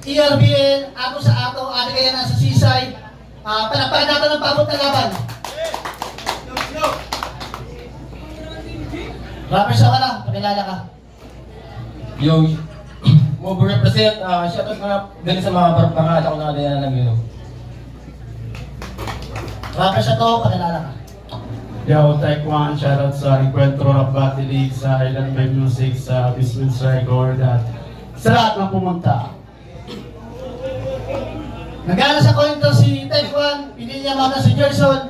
ERBN, ako sa ato, ada kaya nasa sisay. Palakpakan natin ng pabot na laban. Rapper sa ka lang, pakilala ka. Yo, mo represent, shoutout nga galing sa mga pangalan ko na kadayanan ng yun. Rapper sa to, pakilala ka. Yo, Taekwondo, shoutout sa Encuentro Rap Battle League, sa Island by Music, sa Bisman's Record, at sa lahat ng pumunta. Nagana sa kwento si Taekwondo, pinili niya mga si Gerson.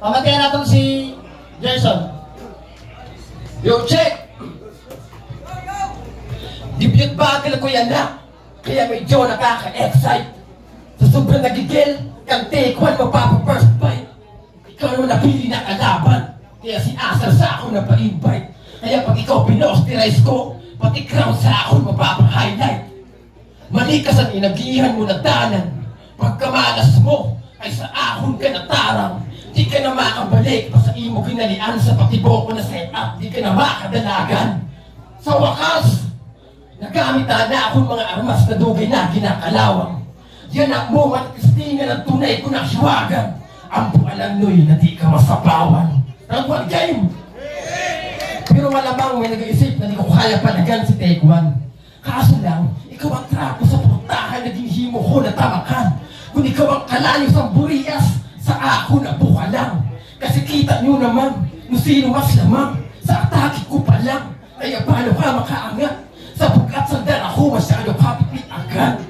Pamatayan natin si Gerson. Yo, check! Debut battle ko yan na, kaya medyo nakaka-excite. Sa sobrang nagigil, kang Taekwondo mapapa-first fight. Ikaw naman napili na kalaban, kaya si Asal sa ako napa-invite. Kaya pag ikaw pinosterize ko, pati crown sa ako mapapa-highlight. Mali ka sa inagihan mo na danan, pagkamalas mo, ay sa ahon ka na tarang. Di ka na makabalik pa sa imo ginalian sa patibo ko na setup. Di ka na makadalagan. Sa wakas, nagamit na akong mga armas na dugay na ginakalawang. Yan ang moment kristingan ng tunay ko na siwagan. Ang bualang noy na di ka masapawan. Round 1 game! Pero malamang may nag-iisip na di ko kaya palagan si Taekwondo. Kaso lang, ikaw ang trapo sa putahan na dinhimo ko na tamakan. Kung ikaw ang kalayo sa burias, sa ako na buka lang. Kasi kita nyo naman kung sino mas lamang. Sa atake ko pa lang. Kaya paano ka makaangat? Sa bugat sandal ako masyado kapit agad.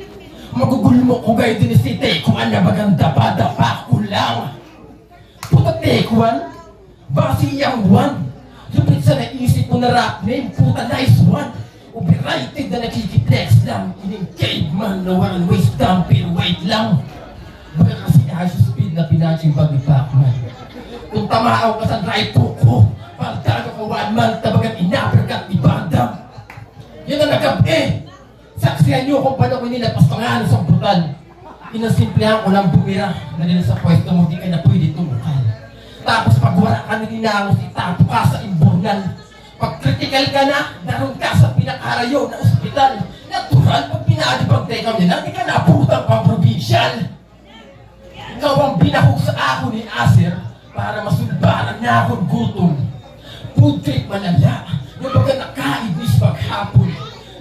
Magugulmo ko gayo din si Taekwondo na maganda pa dapa ko lang. Puta Taekwondo, baka siyang one. Lupit sa naisip mo na rap name, puta nice one. Overrated na nakikiplex lang. Ining caveman na walang wisdom, pero wait lang. Baka kasi haso speed na pinaching bagi Pacman. Kung tamaaw ka sa drive ko, pagtago ko 1 month, tabagat inabragat ni Bandam. Yan ang nagabi. Saksihan nyo kung paano ko nilapas pangalan sa brutal. Inasimplihan ko lang bumira na nila sa pwesto mo, di ka na pwede tumukal. Tapos pag wala ka na ninangos, itapo ka sa imburnal. Pag critical ka na, daron ka sa pinakarayo na ospital. Natural, pag pinadipag-take out nila, di ka na putang pang-provincial. Ikaw ang binahog sa ako ni Aser para masulbaran niya akong gutom. Food trip malala, yung baga nakaibis paghapon.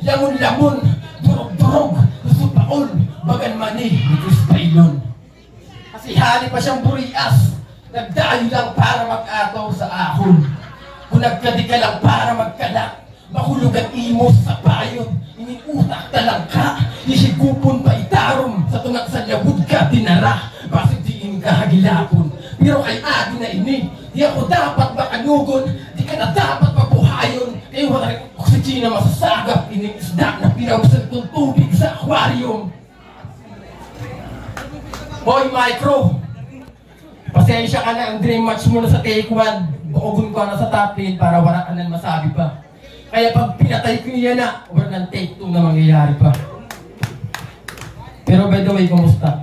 Lamon-lamon, durog-durog, nasupaon, bagan mani, ni Chris Bailon. Kasi hali pa siyang burias, nagdayo lang para mag-ataw sa ahon. Kung nagkadi ka lang para magkalak, mahulugan imo sa payon. Iniutak talang ka, isigupon pa itarom, sa tunag sa lawod ka dinara. Bakit diin ka hagilapon? Pero ay agi na ini, di ako dapat makanugon, di ka na dapat mabuhayon. Kaya wala rin oxygen na masasagap, ining isda na pinausan kong tubig sa aquarium. Hoy Micro, pasensya ka na, ang dream match mo na sa Taekwondo. Buogon ko na sa top lane para wala ka na masabi pa. Kaya pag pinatay ko niya na, wala ng take 2 na mangyayari pa. Pero by the way, kumusta?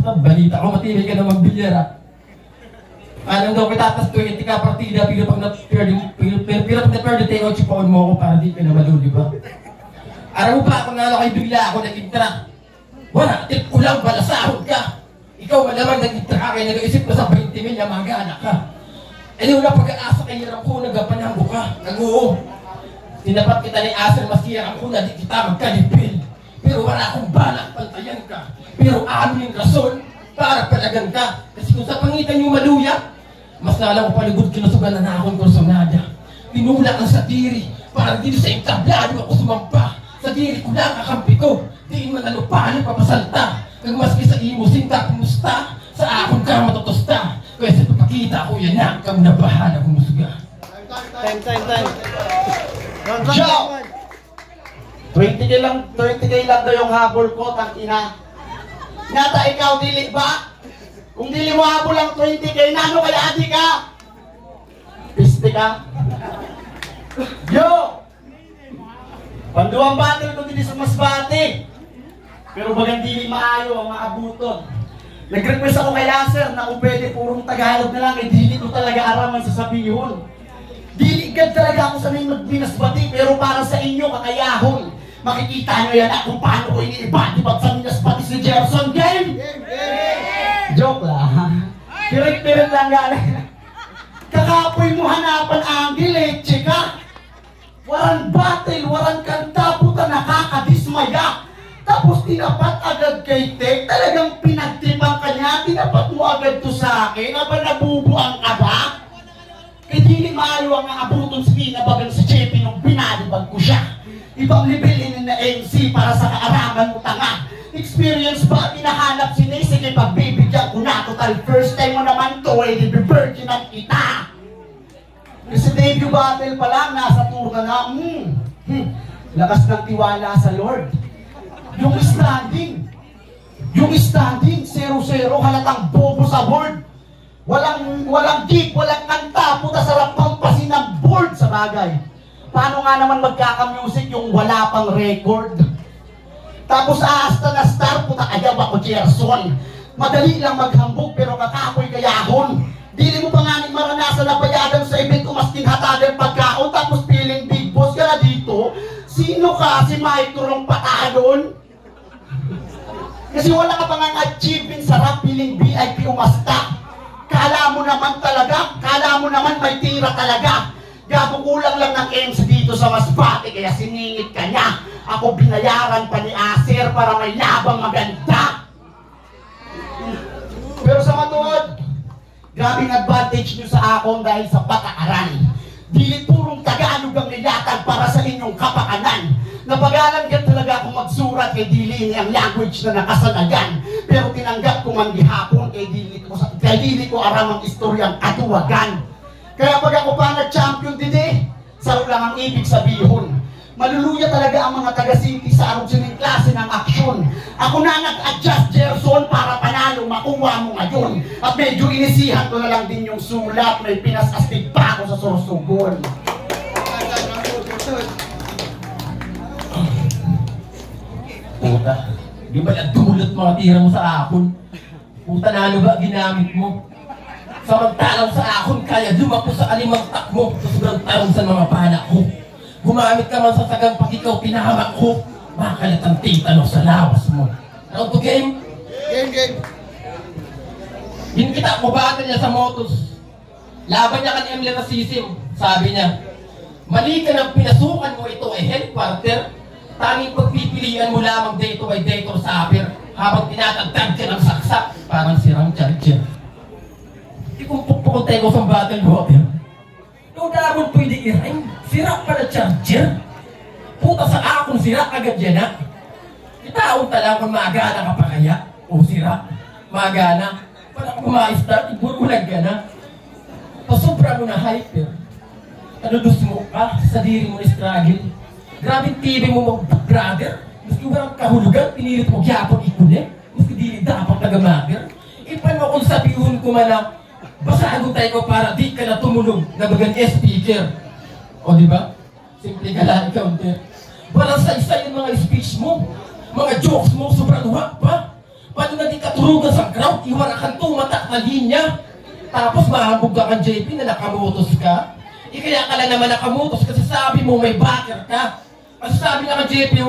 Balita ko, matibay ka na magbilyar ha. Anong daw kita, tas 20 ka partida, pero pag na-perde tayo, chipaon mo ako para di ka na malo, di ba? Araw pa ako na kay bigla ako nag-intra. Wala, tip ko lang, balasahod ka. Ikaw malaman nag-intra ka, kaya nag-isip ko sa 20 mil na mag-anak ka. Eh wala pag-aasa kay hirap ko, nagapananggo ka, nag-oo. Tinapat kita ni Asel, mas hirap ko na di kita magkalipil. Pero wala akong balak, pantayan ka. Pero amin yung rason para palagan ka. Kasi kung sa pangitan yung maluya, mas nalang ko paligod kinasugan na akong kursonada. Tinulak ang sadiri, para dito sa entablado ako sumampa. Sadiri ko lang kakampi ko, diin man alupahan papasalta. Nagmaski sa imo, sinta kumusta, sa akong ka matutusta. Kaya sa pagkakita ko yan na, kang nabahala kumusuga. Time. Ciao! 20K lang daw yung habol ko, tangina. Nata ikaw, dili ba? Kung dili mo habol ang 20K, nano kaya adi ka? Piste ka? Yo! Panduang battle ko dili sa Masbate. Pero bagang dili maayo ang maabuton. Nag-request ako kay Laser na kung pwede purong Tagalog na lang, eh dili ko talaga araman sa sabihon. Dili gad talaga ako sanay magbinasbati, pero para sa inyo kakayahon. Makikita nyo yan kung paano ko iniibat-ibat sa Minas pati si Gerson. Game! Joke lang. Pirit-pirit lang galing. Kakapoy mo hanapan angle eh, chika. Walang battle, walang kanta, puta nakakadismaya. Tapos tinapat agad kay Tek, talagang pinagtipan ka niya, tinapat mo agad to sa akin, aba nabubuang ka ba? Kaya di maayo ang abuton sa binabagan sa Chepi nung binalibag ko siya. Ibang level na MC para sa kaaraman mo tanga. Experience ba tinahanap si Ney? Sige pagbibigyan ko na, total first time mo naman to, eh di virginan kita. Kasi debut battle pa lang, nasa tour ka na, lakas ng tiwala sa Lord. Yung standing, 0-0, halatang bobo sa board. Walang gig, walang kanta, puta sarap pampasin ng board sa bagay. Paano nga naman magkaka-music yung wala pang record? Tapos aasta na star, puta ayaw ako Gerson. Madali lang maghambog pero kakakoy kayahon. Dili mo pa nga ning maranasan na bayadan sa event kung mas tinhatagan pagkaon tapos feeling big boss ka na dito. Sino ka? Si Micro ng patalon? Kasi wala ka pang achievement sa rap, feeling VIP umasta. Kala mo naman may tira talaga. Gago kulang lang ng MC dito sa Masbate kaya siningit ka niya. Ako binayaran pa ni Acer para may labang maganda. Pero sa matuod, grabing advantage nyo sa akong dahil sa patakaran. Dili purong Tagalog ang nilatag para sa inyong kapakanan. Napagalan ka talaga kung magsurat kay dili ang language na nakasanagan. Pero tinanggap ko man gihapon kay dili ko aram ang istoryang katuwagan. Kaya pag ako pa nag-champion din saro lang ang ibig sabihin. Maluluya talaga ang mga taga-city sa arong sining klase ng aksyon. Ako na nag-adjust Gerson para panalo makuha mo ngayon. At medyo inisihan ko na lang din yung sulat. May pinasastig pa ako sa Sorsogon. Puta, di ba nagdulot mga tira mo sa akon? Puta na ba ginamit mo? Samantalang sa akon kaya lumako sa alimang takmo sa sobrang tarong sa mga pana ko. Gumamit ka man sa sagang pag ikaw pinahamak ko, makalat ang titano sa lawas mo. Ano to game? Game. Hinkita mo ba niya sa motos? Laban niya kan Emily Racism, sabi niya, mali ka nang pinasukan mo ito ay headquarter, tanging pagpipilian mo lamang day to by day to sapir, habang tinatagtag ka ng saksak, parang sirang charger. Di kong pupukuntay ko sa battle water. Ikaw naman pwede i-rhyme, sira pa na charger. Puta sa akong sira agad yan ha. Itaon talaga kung magana ka pa kaya, o sira, magana. Para kung ma-start, iburulag ka na. Pasobra mo na hyper. Tanudus mo ka, sa diri mo na struggle. Grabe TV mo mag-brother. Maski walang kahulugan, pinilit mo gyapon ikunin. Maski dili dapat taga-matter. Ipan mo kung sabihin ko man na basahan tayo ko para di ka na tumulong na bagan speaker. O diba? Simple ka lang counter. Para sa isa yung mga speech mo, mga jokes mo, sobrang wak pa. Paano na di katurugan sa crowd, iwarakan tumatak na linya. Tapos mahambog ka kang JP na nakamotos ka. Kaya ka lang naman nakamotos kasi sabi mo may backer ka. Kasi sabi na kang JP,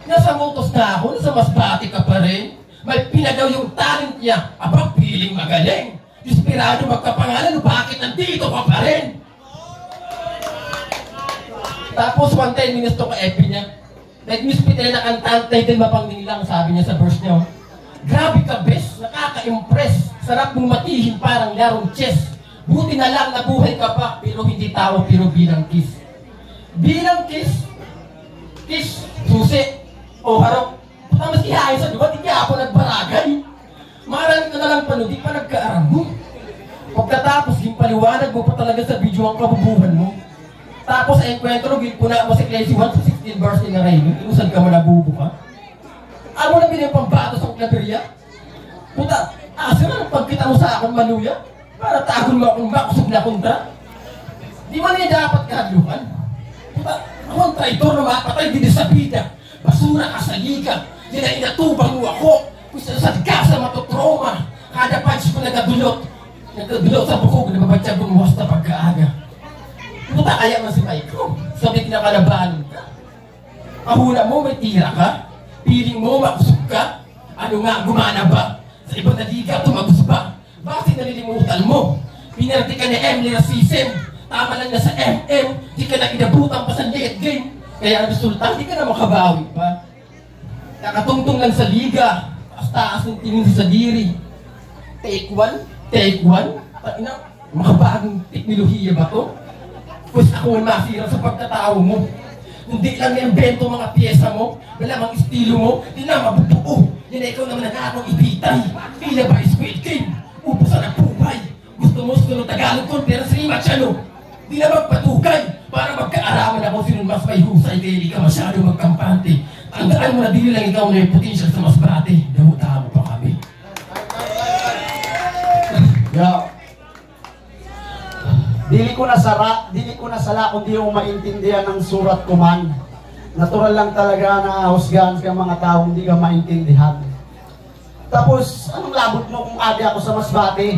nasa motos na ako, nasa Masbate ka pa rin. May pinagaw yung talent niya. Aba, piling magaling. Desperado magkapangalan, bakit nandito ka pa rin? Tapos 110 minutes to ka-epi niya. Nag-mispit na nakantantay din mapangling lang, sabi niya sa verse niya. Grabe ka, bes, nakaka-impress. Sarap mong matihin parang larong chess. Buti na lang nabuhay ka pa, pero hindi tao, pero bilang kiss. Bilang kiss? Kiss, susi, o harap. Puta mas ihain sa diba, di kaya ako nagbaragay. Marami ka na lang pano, di pa nagkaaram mo. Pagkatapos, yung paliwanag mo pa talaga sa video ang kabubuhan mo. Tapos, ay enkwentro, gilpuna mo si Crazy 1 sa 16 verse ng Raino. Inusan ka mo nabubo ka. Ano na binang pambato sa klaberya? Puta, asa na pagkita mo sa akong maluya? Para tagon mo akong makusog na kontra? Di man niya dapat kahadlukan? Puta, akong traitor na mapatay din sa bida. Basura ka sa liga. Di na inatubang mo ako. Kung sa gasa matotroma. Kada punch ko nagdulot sa bukog na mabatyag bumuhas na pagkaaga. Puta kaya man si Micro. Sabi kinakalabahan ka. Kahuna mo may tira ka? Piling mo makusog ka? Ano nga gumana ba? Sa ibang na liga tumagos ba? Bakit nalilimutan mo? Pinarti ka ni Emily na system. Tama lang na sa MM. Di ka na inabutan pa sa late game. Kaya ang resulta, di ka na makabawi pa. Nakatungtong lang sa liga. Taas ng tingin sa diri. Take one? Take one? Makabagong teknolohiya ba to? Pues ako ang masira sa pagkatao mo. Hindi lang na-invento mga pyesa mo, malamang estilo mo, di na mabubuo. Yan na ikaw naman ang akong ibitay. Tila ba Squid Game? Ubusan ang buhay. Gusto mo sunod Tagalog ko, pero sa rematch ano? Di na magpatugay para magkaaraman ako sino mas may husay kaya di ka masyado magkampante. Tandaan mo na di lang ikaw na yung potential sa mas brate. Damuta mo pa kami. Yeah. Dili ko na sala kung di mo maintindihan ng surat ko man. Natural lang talaga na husgahan ka mga taong di ka maintindihan. Tapos, anong labot mo kung adi ako sa Masbate?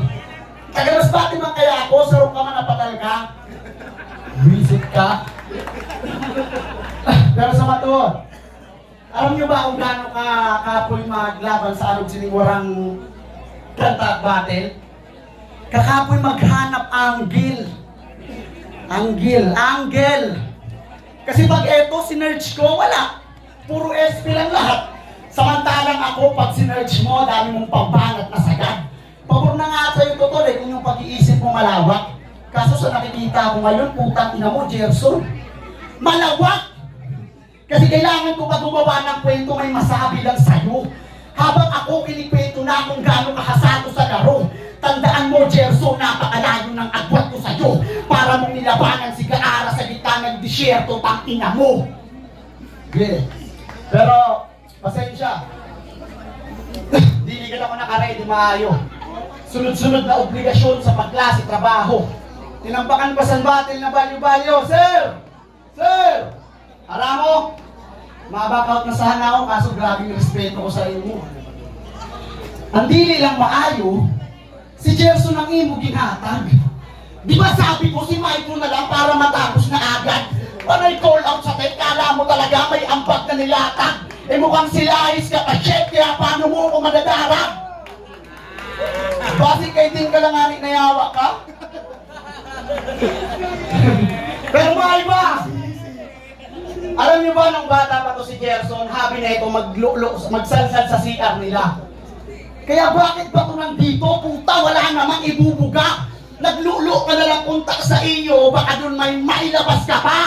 Taga Masbate man kaya ako, sarong ka man napatal ka? Visit ka? Pero sa matuod, alam nyo ba kung gaano ka kapoy maglaban sa anong sinigwarang kanta at battle? Kakapoy maghanap anggil. Kasi pag eto, sinerch ko, wala. Puro SP lang lahat. Samantalang ako, pag sinerch mo, dami mong pambanat na sagad. Pabor na nga sa'yo totoo kung yung pag-iisip mo malawak. Kaso sa nakikita ko ngayon, putang ina mo, Gerson. Malawak! Kasi kailangan ko pag gumawa ng kwento, may masabi lang sa'yo. Habang ako kinikwento na kung gaano kahasado sa laro. Tandaan mo, Gerson, napakalayo ng agwat ko sa'yo para mong nilabanan si Gaara sa gitna ng disyerto, tangina mo. Yeah. Pero, pasensya. Hindi ka ako nakaready maayo. Sunod-sunod na obligasyon sa pagklase trabaho. Tinampakan pa sa batil na balyo-balyo. Sir! Sir! Alam mo, ma-back out na sana ako kaso grabing respeto ko sa inyo. Ang dili lang maayo, si Gerson ang imo ginhatag. Di ba sabi ko si Michael na lang para matapos na agad? Panay call out sa tayo, kala mo talaga may ambag na nilatag. Eh mukhang silahis ka pa, chef, kaya paano mo ako madadarag? Basi kay din ka lang anik na yawa ka? Pero may ba? Alam niyo ba nung bata pa to si Gerson, habi na ito magsalsal sa CR nila. Kaya bakit ba kung nandito, puta, wala namang ibubuga? Naglulo ka na lang punta sa iyo, baka doon may mailabas ka pa.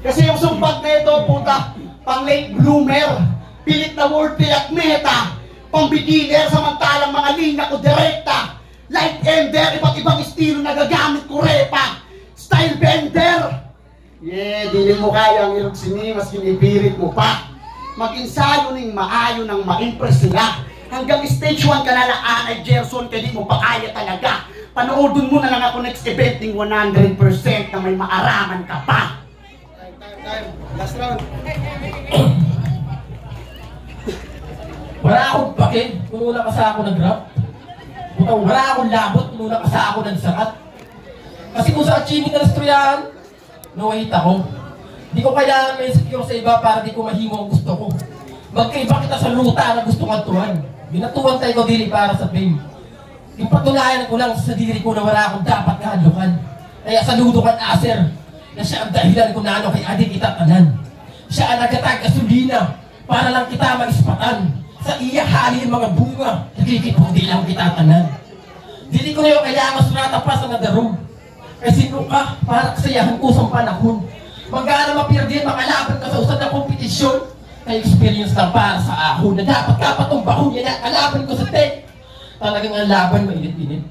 Kasi yung sumpag na ito, puta, pang late bloomer, pilit na world at meta, pang beginner, samantalang mga linya ko direkta, light ender, iba't ibang estilo na gagamit ko repa, style bender. Yeah, dili mo kaya ang ilog sini, mas kinipirit mo pa. Mag-insayo ning maayo nang ma-impress sila. Hanggang stage 1 ka na lang, Anay Gerson, kaya di mo pa kaya talaga. Panoodon mo na lang ako next event ng 100% na may maaraman ka pa. Time. Last round. Wala akong pake, kung una ka sa ako nag-rap. Wala akong labot, kung una ka sa ako nagsakat. Kasi kung sa achieving na nastroyan, no-wait ako. Di ko kailangan may insecure sa iba para di ko mahimo ang gusto ko. Magkaiba kita sa luta na gusto kang tuwan. Binatuan tayo ko dili para sa fame. Ipatunayan ko lang sa diri ko na wala akong dapat kahadlukan. Kaya saludo kan Aser na siya ang dahilan kung naano kay adik kita tanan. Siya ang nagatag gasolina para lang kita mag-ispatan. Sa iya halin mga bunga, nagkikipong di lang kita tanan. Dili ko na yung kailangan surata pa sa nadarong. Kasi sino ka para kasayahan ko sa panahon. Magana mapirdi, makalaban ka sa usad na kompetisyon. May experience lang para sa ahon na dapat ka patumbahon. Yan ang kalaban ko sa tech. Talagang ang laban mainit-init.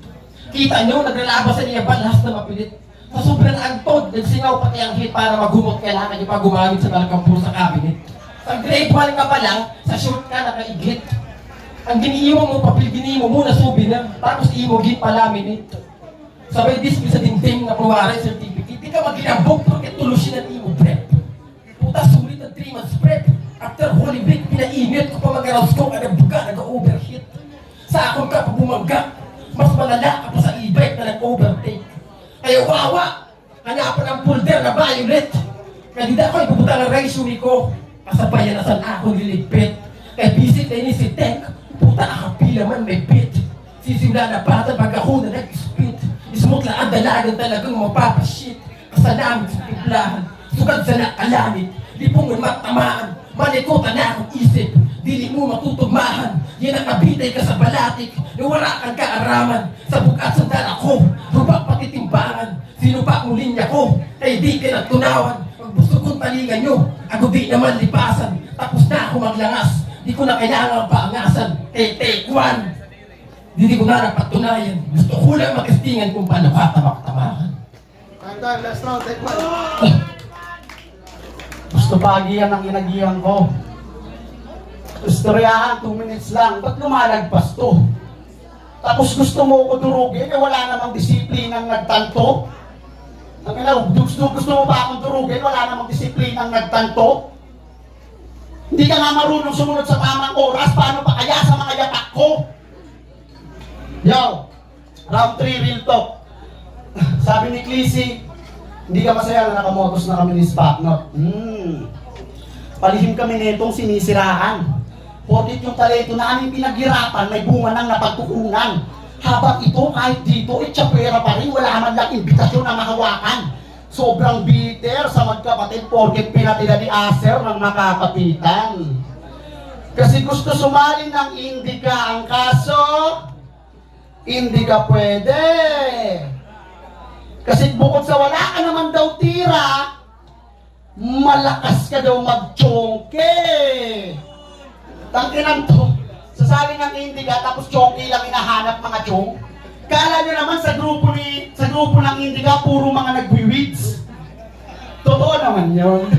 Kita nyo, naglalaban sa niya balhas na mapilit. Sa sobrang antod, nagsingaw pati ang hit para maghumot. Kailangan nyo pa gumamit sa talagang puro sa cabinet. Sa grade 1 ka pa lang, sa short ka nakaigit. Ang giniiwan mo papel, giniiwan mo na souvenir. Tapos iimogin pa laminate. Sabay display sa dingding na kunwari certificate. Di ka magginabog porque tulusin ang imo prep. Puta sulit ang 3 months prep. After Holy Week, pinainit ko pa mag-arouse ko kada buga, nag-overheat. Sa akong ka pag bumangga, mas malala ka pa sa e-bike na nag-overtake. Kaya wawa, hanapan ang folder na violet. Kanina ko ipupunta ng resume ko. Kasabayan na saan ako niligpit. Kaya visit na ini si Tank. Puta akapila man may bit. Sisimula na bata pag ako na nag-spit. Ismok lang ang dalagan talagang mapapashit. Kasalamin sa timplahan. Sugat sa nakalamit. Lipungan matamaan. Malikutan na akong isip. Dili mo matutugmahan. Yan ang nabitay ka sa balatik. Nawala kang kaaraman. Sa bukat sandal ako. Rubak pati timbangan. Sinupak mo linya ko. Kaya di ka nagtunawan. Pag gusto kong talingan nyo, ako di naman lipasan. Tapos na ako maglangas. Di ko na kailangan paangasan. Take one. Di ko na napatunayan. Gusto ko lang makistingan kung paano katamak-tamakan. Time, last round, take one. Gusto pagihan ang inagihan ko. Istoryahan, 2 minutes lang. Ba't lumalagpas to? Tapos gusto mo ko durugin, eh wala namang disiplinang nagtanto. Gusto mo ba akong durugin, wala namang disiplinang nagtanto? Hindi ka nga marunong sumunod sa tamang oras, paano pa kaya sa mga yapak ko? Yo, round 3 real talk. Sabi ni Clissy, hindi ka masaya na nakamotos na kami ni Spaknot. Palihim kami nitong sinisiraan. Porkit yung talento na aming pinaghirapan, may bunga ng napagkukunan. Habang ito, kahit dito, tsapwera pa rin, wala man lang imbitasyon na mahawakan. Sobrang bitter sa magkapatid, porkit pinatila ni Acer ng makakapitan. Kasi gusto sumali ng Indica ang kaso, hindi ka pwede. Kasi bukod sa wala ka naman daw tira, malakas ka daw mag-chonke. Tangkinan to, sasali ng Indica tapos chonke lang hinahanap mga chong. Kala nyo naman sa grupo ng Indica, puro mga nagwi-weeds. Totoo naman yun.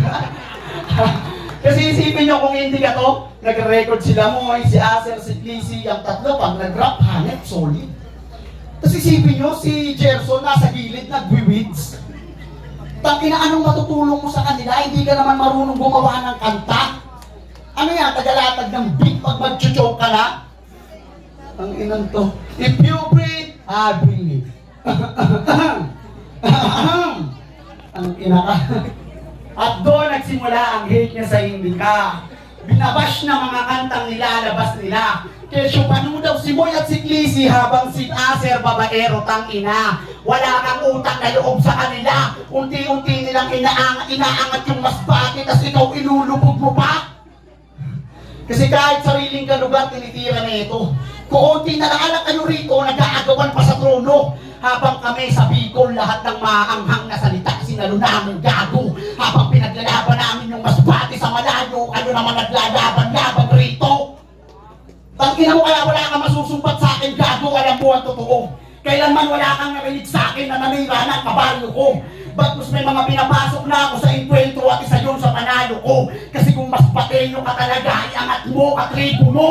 Kasi isipin nyo kung Indica to, nag-record sila mo, si Acer, si Clissy, ang tatlo, pag nag-rap, hanep, solid. Tapos isipin nyo, si Gerson nasa gilid, nagwi-weeds. Tangina, anong matutulong mo sa kanila? Hindi ka naman marunong gumawa ng kanta. Ano yan, tagalatag ng beat pag mag-choke ka na? Ang inan to. If you breathe, I breathe. Ang ina ka. At doon nagsimula ang hate niya sa Indica. Binabash na mga kantang nilalabas nila. Kesyo paano daw si Moy at si Clissy habang si Acer babaero tang ina. Wala kang utang na loob sa kanila. Unti-unti nilang inaangat yung mas bakit tas ikaw ilulubog mo pa. Kasi kahit sariling ka lugar, tinitira na ito. Kuunti na lang kayo rito, nag-aagawan pa sa trono. Habang kami sa Bicol, lahat ng maanghang na salita, sinalo namin gago. Habang pinaglalaban namin yung masbati sa malayo, kayo naman naglalaban-laban rito. Tangina mo kaya wala kang masusumpat sa akin, gago, alam mo ang totoo. Kailanman wala kang narinig sa akin na nanira ng kabaryo ko. Bagkus may mga pinapasok na ako sa enkwentro at isa yun sa panalo ko. Kasi kung mas patenyo ka talaga, iangat mo, katribo mo.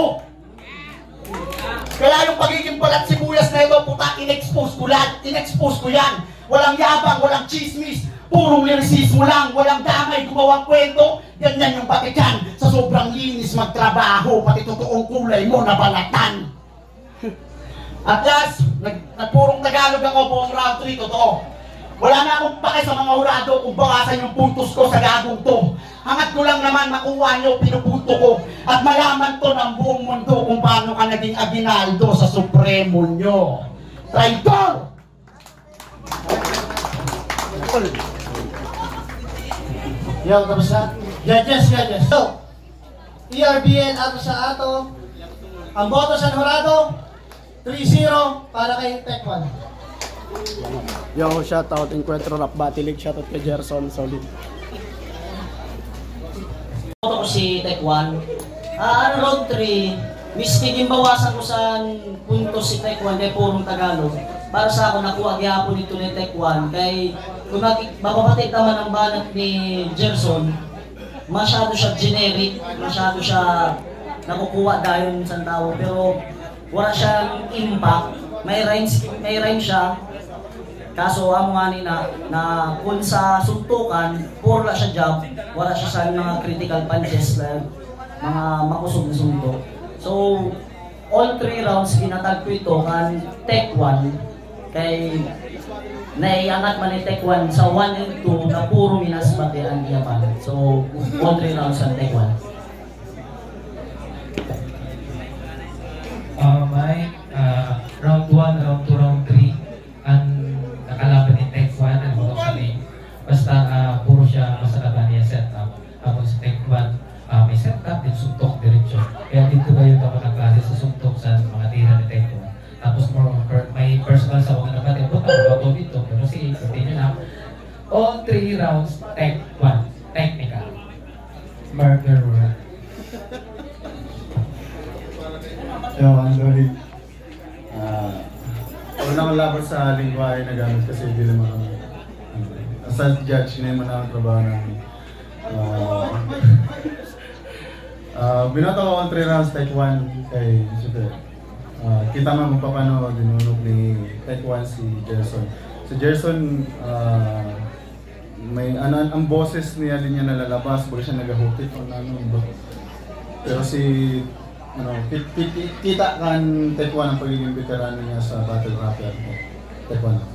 Kaya yung pagiging balat sibuyas na ito, puta, in-expose ko lang. In-expose ko yan. Walang yabang, walang chismis. Purong lyricismo lang, walang damay, gumawang kwento. Ganyan yung pati dyan. Sa sobrang linis magtrabaho, pati totoong kulay mo nabalatan. At last, nagpurong Tagalog ako buong round 3, totoo. Wala na akong pake sa mga hurado kung bakasan yung puntos ko sa gagong to. Hangat ko lang naman makuha nyo, pinupunto ko. At malaman to ng buong mundo kung paano ka naging aginaldo sa supremo nyo. Traitor! Yo, tapos na. Judges. So, ERBN ato sa ato. Ang boto sa hurado, 3-0 para kay Tekwan. Yo, shoutout Encuentro Rap Batilig, shoutout kay Gerson, solid. Boto ko si Tekwan. Round 3, miski gimbawasan ko sa puntos si Tekwan kay purong Tagalog. Para sa ako nakuha gyapon nito ni Tekwan kay kung mapapatik naman ang banat ni Gerson, masyado siya generic, masyado siya nakukuha dahil sa tao, pero wala siyang impact. May rhyme siya. Kaso amo nga na kung sa suntukan, puro siya job, wala siya sa mga critical punches like mga makusog na suntok. So, all 3 rounds ginatag ko ito kan Tekwan kay naiangat man ni Taekwondo sa 1 and 2 na puro minasbate ang iyaman. So, all 3 rounds ang Taekwondo. Round 1, round 2, round 3 ang nakalaban ni Taekwondo, ano ba sa name? Basta puro siya masalaban niya setup. Habang sa Taekwondo, may setup din suntok diretso. Kaya dito kayo ako ng klase sa suntok sa mga tira ni Taekwondo. Tapos may personal sa mga nabatin. Buta ko ba dito? Pero sige, continue na. All 3 rounds, Taekwondo. Technical. Murder word. Yo, Andori. Una kong laban sa lingwahe na gamit kasi hindi naman kami. As a judge, hindi naman ang trabaho namin. Binoto ko ang 3 rounds Taekwondo kay Super. Kita man kung paano dinunod ni Taekwondo si Gerson. Si Gerson, may ang boses niya din niya nalalabas, baga siya nagahupit o ano. Pero si kita kan Taekwondo ang pagiging veterano niya sa battle rapper. Taekwondo.